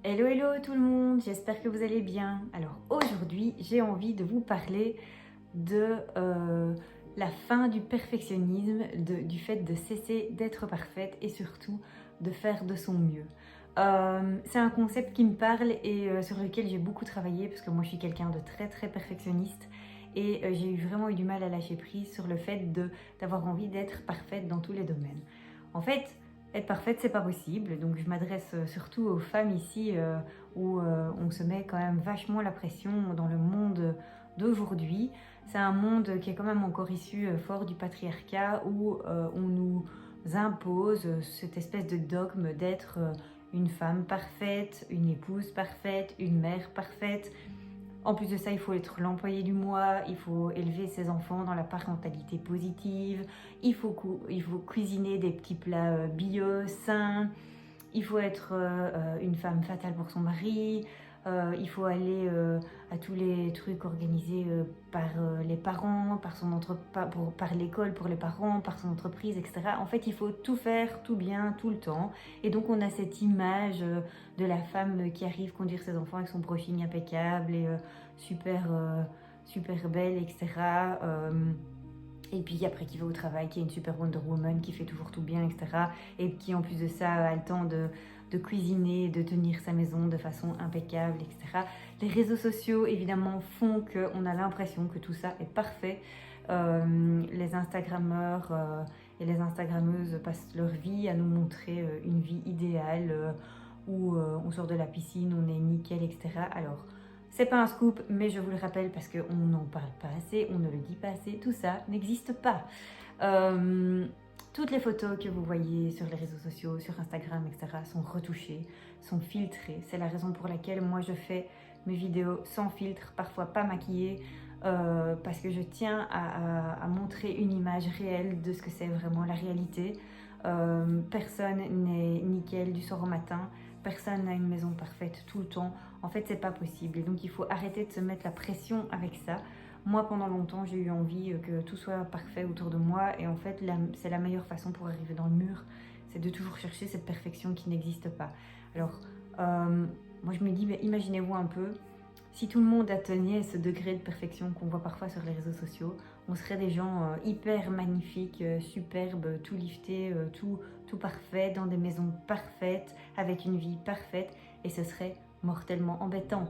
Hello hello tout le monde, j'espère que vous allez bien. Alors aujourd'hui j'ai envie de vous parler de la fin du perfectionnisme, du fait de cesser d'être parfaite et surtout de faire de son mieux. C'est un concept qui me parle et sur lequel j'ai beaucoup travaillé parce que moi je suis quelqu'un de très perfectionniste et j'ai vraiment eu du mal à lâcher prise sur le fait d'avoir envie d'être parfaite dans tous les domaines. En fait, être parfaite, c'est pas possible. Donc, je m'adresse surtout aux femmes ici où on se met quand même vachement la pression dans le monde d'aujourd'hui. C'est un monde qui est quand même encore issu fort du patriarcat où on nous impose cette espèce de dogme d'être une femme parfaite, une épouse parfaite, une mère parfaite. En plus de ça, il faut être l'employé du mois, il faut élever ses enfants dans la parentalité positive, il faut cuisiner des petits plats bio, sains, il faut être une femme fatale pour son mari, il faut aller à tous les trucs organisés par les parents, par l'école pour les parents, par son entreprise, etc. En fait, il faut tout faire, tout bien, tout le temps. Et donc, on a cette image de la femme qui arrive conduire ses enfants avec son brushing impeccable et super belle, etc. Et puis après qui va au travail, qui est une super Wonder Woman, qui fait toujours tout bien, etc. Et qui en plus de ça a le temps de cuisiner, de tenir sa maison de façon impeccable, etc. Les réseaux sociaux évidemment font qu'on a l'impression que tout ça est parfait. Les Instagrammeurs et les Instagrammeuses passent leur vie à nous montrer une vie idéale où on sort de la piscine, on est nickel, etc. Alors, c'est pas un scoop, mais je vous le rappelle parce qu'on n'en parle pas assez, on ne le dit pas assez, tout ça n'existe pas. Toutes les photos que vous voyez sur les réseaux sociaux, sur Instagram, etc. sont retouchées, sont filtrées. C'est la raison pour laquelle moi je fais mes vidéos sans filtre, parfois pas maquillées, parce que je tiens à montrer une image réelle de ce que c'est vraiment la réalité. Personne n'est nickel du soir au matin, personne n'a une maison parfaite tout le temps. En fait, c'est pas possible. Et donc, il faut arrêter de se mettre la pression avec ça. Moi, pendant longtemps, j'ai eu envie que tout soit parfait autour de moi. Et en fait, c'est la meilleure façon pour arriver dans le mur. C'est de toujours chercher cette perfection qui n'existe pas. Alors, moi, je me dis, mais imaginez-vous un peu, si tout le monde atteignait ce degré de perfection qu'on voit parfois sur les réseaux sociaux, on serait des gens hyper magnifiques, superbes, tout liftés, tout parfait, dans des maisons parfaites, avec une vie parfaite. Et ce serait mortellement embêtant.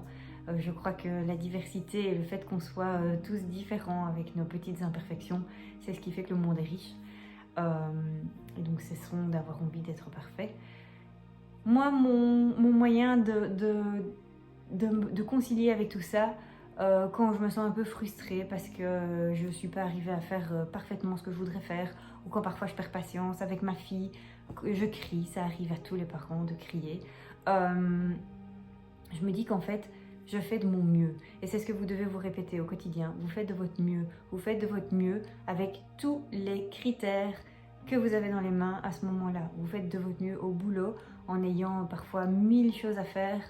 Je crois que la diversité et le fait qu'on soit tous différents avec nos petites imperfections, c'est ce qui fait que le monde est riche. Et donc cessons d'avoir envie d'être parfait. Moi, mon moyen de concilier avec tout ça, quand je me sens un peu frustrée parce que je ne suis pas arrivée à faire parfaitement ce que je voudrais faire, ou quand parfois je perds patience avec ma fille, je crie, ça arrive à tous les parents de crier. Je me dis qu'en fait, je fais de mon mieux. Et c'est ce que vous devez vous répéter au quotidien. Vous faites de votre mieux. Vous faites de votre mieux avec tous les critères que vous avez dans les mains à ce moment-là. Vous faites de votre mieux au boulot en ayant parfois 1000 choses à faire.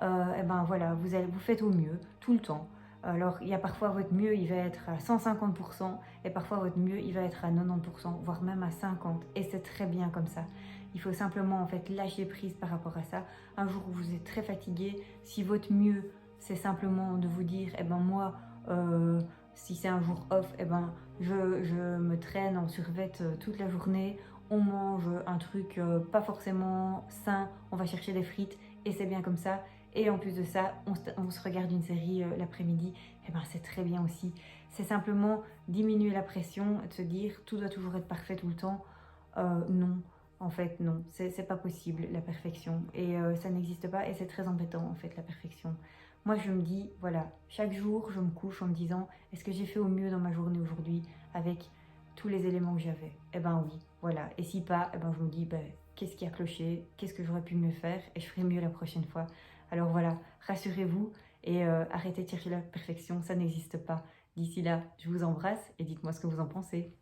Et ben voilà, vous faites au mieux tout le temps. Alors, il y a parfois votre mieux, il va être à 150%, et parfois votre mieux, il va être à 90%, voire même à 50%. Et c'est très bien comme ça. Il faut simplement en fait lâcher prise par rapport à ça. Un jour où vous êtes très fatigué, si votre mieux, c'est simplement de vous dire, eh ben moi, si c'est un jour off, eh ben je me traîne en survette toute la journée, on mange un truc pas forcément sain, on va chercher des frites, et c'est bien comme ça. Et en plus de ça, on se regarde une série l'après-midi, et ben c'est très bien aussi. C'est simplement diminuer la pression, de se dire tout doit toujours être parfait tout le temps. Non, en fait non, c'est pas possible la perfection. Et ça n'existe pas et c'est très embêtant en fait la perfection. Moi je me dis, voilà, chaque jour je me couche en me disant, est-ce que j'ai fait au mieux dans ma journée aujourd'hui avec tous les éléments que j'avais? Eh ben oui, voilà. Et si pas, eh ben je me dis, ben, qu'est-ce qui a cloché? Qu'est-ce que j'aurais pu mieux faire? Et je ferai mieux la prochaine fois. Alors voilà, rassurez-vous et arrêtez de chercher la perfection, ça n'existe pas. D'ici là, je vous embrasse et dites-moi ce que vous en pensez.